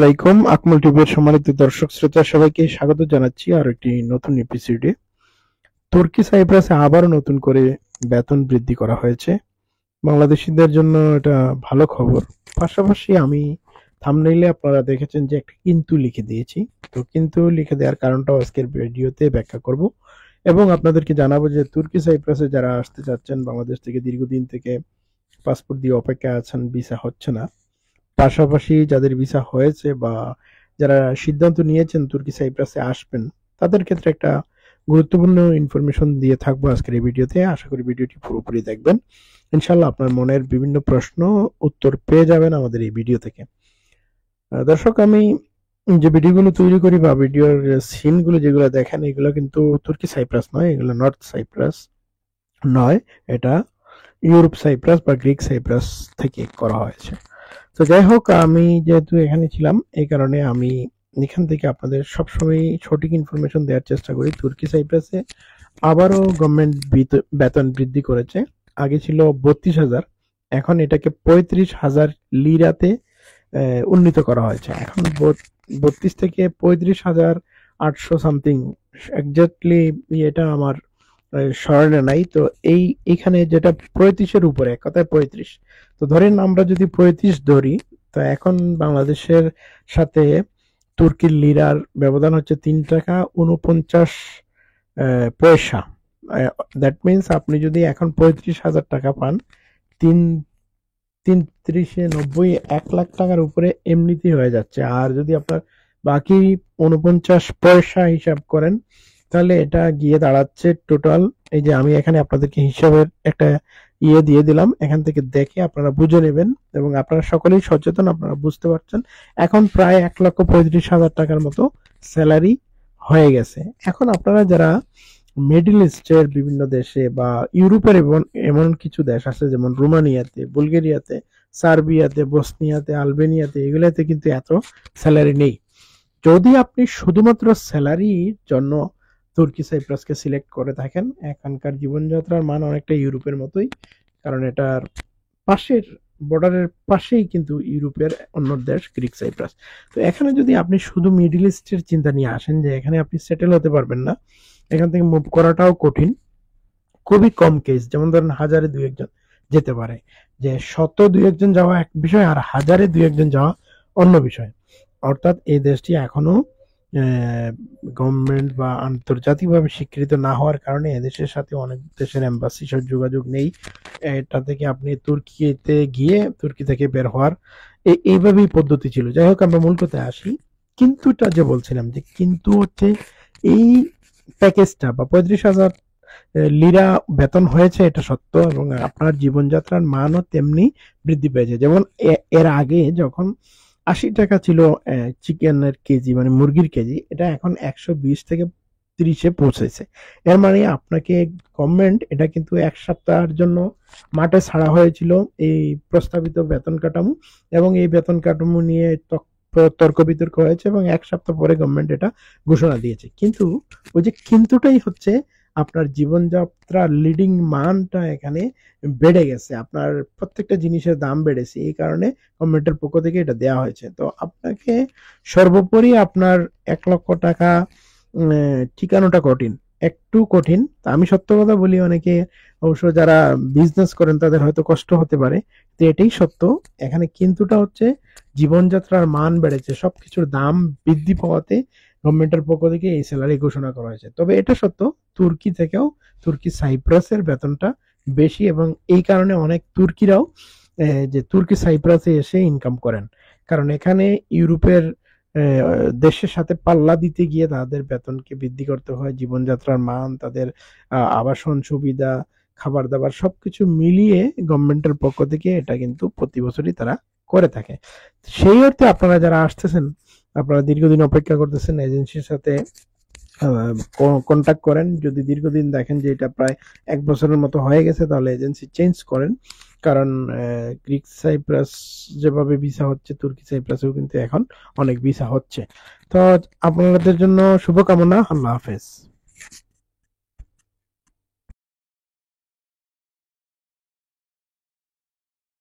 আলাইকুম, আকমল টিভির সম্মানিত দর্শক শ্রোতা সবাইকে স্বাগত জানাচ্ছি আর একটি নতুন এপিসোডে। তুর্কি সাইপ্রাসে আবারও নতুন করে বেতন বৃদ্ধি করা হয়েছে। বাংলাদেশিদের জন্য এটা ভালো খবর। পাশাপাশি আমি থাম্বনেইলে আপনারা দেখেছেন যে একটা কিন্তু লিখে দিয়েছি। তো কিন্তু লিখে দেওয়ার কারণটাও আজকের ভিডিওতে ব্যাখ্যা করব এবং আপনাদেরকে জানাবো যে তুর্কি সাইপ্রাসে যারা আসতে চাচ্ছেন বাংলাদেশ থেকে দীর্ঘদিন থেকে পাসপোর্ট দিয়ে অপেক্ষায় আছেন, ভিসা হচ্ছে না, পাশাপাশি যাদের ভিসা হয়েছে বা যারা সিদ্ধান্ত নিয়েছেন তুর্কি সাইপ্রাসে আসবেন, তাদের ক্ষেত্রে একটা গুরুত্বপূর্ণ ইনফরমেশন দিয়ে থাকবো আজকের এই ভিডিওতে। আশা করি ভিডিওটি পুরোপুরি দেখবেন। ইনশাল্লাহ আপনার মনের বিভিন্ন প্রশ্ন উত্তর পেয়ে যাবেন আমাদের এই ভিডিও থেকে। দর্শক, আমি যে ভিডিওগুলো তৈরি করি বা ভিডিওর সিনগুলো যেগুলো দেখেন, এগুলো কিন্তু তুর্কি সাইপ্রাস নয়, এগুলো নর্থ সাইপ্রাস নয়, এটা ইউরোপ সাইপ্রাস বা গ্রিক সাইপ্রাস থেকে করা হয়েছে। তো যাই হোক, আমি যেহেতু এখানে ছিলাম এই কারণে আমি এখান থেকে আপনাদের সবসময় সঠিক ইনফরমেশন দেওয়ার চেষ্টা করি। তুর্কি সাইপ্রাসে আবারও গভর্নমেন্ট বেতন বৃদ্ধি করেছে। আগে ছিল 32,000, এখন এটাকে 35,000 লিরাতে উন্নীত করা হয়েছে। এখন 32 থেকে 35,800 সামথিং, এক্স্যাক্টলি এটা আমার স্মরণে নাই। তো এইখানে যেটা 35-এর উপরে, এক কথায় 35, তো ধরেন আমরা যদি 35 ধরি, তো এখন বাংলাদেশের সাথে তুর্কির লিরার ব্যবধান হচ্ছে 3 টাকা 49 পয়সা। দ্যাট মিনস আপনি যদি এখন 35,000 টাকা পান, তিন 90 1 লাখ টাকার উপরে এমনিতেই হয়ে যাচ্ছে। আর যদি আপনার বাকি 49 পয়সা হিসাব করেন, তাহলে এটা গিয়ে দাঁড়াচ্ছে টোটাল, এই যে আমি এখানে আপনাদেরকে হিসাবের একটা দিয়ে দিলাম, এখান থেকে দেখে আপনারা বুঝে নেবেন এবং আপনারা সকলেই সচেতন, আপনারা বুঝতে পারছেন। এখন প্রায় 1,35,000 টাকার মতো স্যালারি হয়ে গেছে। এখন আপনারা যারা মিডল ইস্টের বিভিন্ন দেশে বা ইউরোপের এমন কিছু দেশ আছে যেমন রোমানিয়াতে, বুলগেরিয়াতে, সার্বিয়াতে, বসনিয়াতে, আলবেনিয়াতে, এগুলাতে কিন্তু এত স্যালারি নেই। যদি আপনি শুধুমাত্র স্যালারির জন্য তুর্কি সাইপ্রাসকে সিলেক্ট করে থাকেন, এখানকার জীবনযাত্রার মান অনেকটা ইউরোপের মতোই, কারণ এটার পাশের বর্ডারের পাশেই কিন্তু ইউরোপের অন্য দেশ গ্রিক সাইপ্রাস। তো এখানে যদি আপনি শুধু মিডল ইস্টের চিন্তা নিয়ে আসেন যে এখানে আপনি সেটেল হতে পারবেন না, এখান থেকে মুভ করাটাও কঠিন, খুবই কম কেস, যেমন ধরেন 1000-এ 2-1 জন যেতে পারে। যে 100-2-1 জন যাওয়া এক বিষয়, আর 1000-এ 2-1 জন যাওয়া অন্য বিষয়। অর্থাৎ এই দেশটি এখনো গভর্নমেন্ট বা আন্তর্জাতিকভাবে স্বীকৃত না হওয়ার কারণে এদেশের সাথে অনেক দেশের এম্বাসির সাথে যোগাযোগ নেই। এটা থেকে আপনি তুর্কিতে গিয়ে তুর্কি থেকে বের হওয়ার এইভাবেই পদ্ধতি ছিল। যাই হোক, আমরা মূল কথায় আসি। কিন্তুটা যে বলছিলাম, যে কিন্তু হচ্ছে এই প্যাকেজটা বা 35,000 লিরা বেতন হয়েছে, এটা সত্য, এবং আপনার জীবনযাত্রার মানও তেমনি বৃদ্ধি পেয়েছে। যেমন এর আগে যখন 80 টাকা ছিল চিকেনের কেজি, মানে মুরগির কেজি, এটা এখন 120 থেকে 30-এ পৌঁছেছে। এর মানে আপনাকে গভর্নমেন্ট এটা কিন্তু 1 সপ্তাহের জন্য মাঠে ছাড়া হয়েছিল এই প্রস্তাবিত বেতন কাঠামো, এবং এই বেতন কাঠামো নিয়ে তর্ক বিতর্ক হয়েছে এবং 1 সপ্তাহ পরে গভর্নমেন্ট এটা ঘোষণা দিয়েছে। কিন্তু ওই যে কিন্তুটাই হচ্ছে আপনার জীবনযাত্রার লিডিং মানটা এখানে বেড়ে গেছে, আপনার প্রত্যেকটা জিনিসের দাম বেড়েছে, এই কারণে গভর্নমেন্টের পক্ষ থেকে এটা দেওয়া হয়েছে। তো আপনাকে সর্বোপরি আপনার 1 লক্ষ টাকা ঠিকানোটা কঠিন, একটু কঠিন। তা আমি সত্য কথা বলি, অনেকে অবশ্য যারা বিজনেস করেন তাদের হয়তো কষ্ট হতে পারে, তো এটাই সত্য। এখানে কিন্তুটা হচ্ছে জীবনযাত্রার মান বেড়েছে, সবকিছুর দাম বৃদ্ধি পাওয়াতে গভর্নমেন্টের পক্ষ থেকে এই স্যালারি ঘোষণা করা হয়েছে। তবে এটা সত্য, তুর্কি থেকেও তুর্কি সাইপ্রাসের বেতনটা বেশি, এবং এই কারণে অনেক তুর্কিরাও যে তুর্কি সাইপ্রাসে এসে ইনকাম করেন, কারণ এখানে ইউরোপের দেশের সাথে পাল্লা দিতে গিয়ে তাদের বেতনকে বৃদ্ধি করতে হয়। জীবনযাত্রার মান, তাদের আবাসন সুবিধা, খাবার দাবার সবকিছু মিলিয়ে গভর্নমেন্টের পক্ষ থেকে এটা কিন্তু প্রতি বছরই তারা করে থাকে। সেই অর্থে আপনারা যারা আসতেছেন, আপনারা দীর্ঘদিন অপেক্ষা করতেছেন, এজেন্সির সাথে কন্ট্যাক্ট করেন। যদি দীর্ঘদিন দেখেন যে এটা প্রায় 1 বছরের মতো হয়ে গেছে, তাহলে এজেন্সি চেঞ্জ করেন, কারণ গ্রিক সাইপ্রাস যেভাবে ভিসা হচ্ছে, তুর্কি সাইপ্রাসেও কিন্তু এখন অনেক ভিসা হচ্ছে। তো আপনাদের জন্য শুভকামনা। আল্লাহ হাফেজ।